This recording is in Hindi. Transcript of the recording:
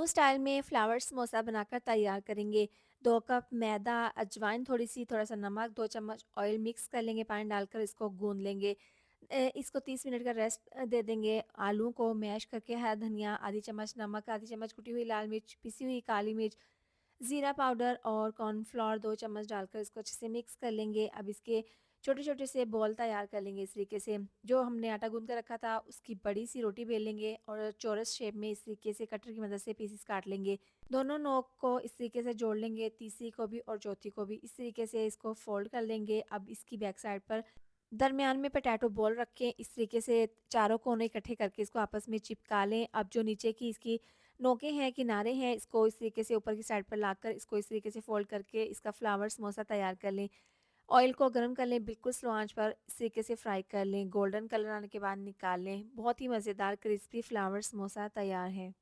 स्टाइल में फ्लावर समोसा बनाकर तैयार करेंगे। 2 कप मैदा, अजवाइन थोड़ी-सी, थोड़ा-सा नमक, 2 चम्मच ऑयल मिक्स कर लेंगे, पानी डालकर इसको गूँध लेंगे। इसको 30 मिनट का रेस्ट दे देंगे। आलू को मैश करके हरा धनिया, आधी चम्मच नमक, आधी चम्मच कुटी हुई लाल मिर्च, पिसी हुई काली मिर्च, ज़ीरा पाउडर और कॉर्नफ्लोर 2 चम्मच डालकर इसको अच्छे से मिक्स कर लेंगे। अब इसके छोटे-छोटे से बॉल तैयार कर लेंगे इस तरीके से। जो हमने आटा गूँथ कर रखा था उसकी बड़ी-सी रोटी बेल लेंगे और चौरस शेप में इस तरीके से कटर की मदद से पीसेस काट लेंगे। दोनों नोक को इस तरीके से जोड़ लेंगे, तीसरी को भी और चौथी को भी इस तरीके से इसको फ़ोल्ड कर लेंगे। अब इसकी बैक साइड पर दरमियान में पोटैटो बॉल रखें, इस तरीके से चारों कोने इकट्ठे करके इसको आपस में चिपका लें। अब जो नीचे की इसकी नोकें हैं, किनारे हैं, इसको इस तरीके से ऊपर की साइड पर लाकर इसको इस तरीके से फ़ोल्ड करके इसका फ्लावर समोसा तैयार कर लें। ऑयल को गरम कर लें, बिल्कुल स्लो आँच पर इस तरीके से फ्राई कर लें। गोल्डन कलर आने के बाद निकाल लें। बहुत ही मज़ेदार क्रिस्पी फ्लावर समोसा तैयार है।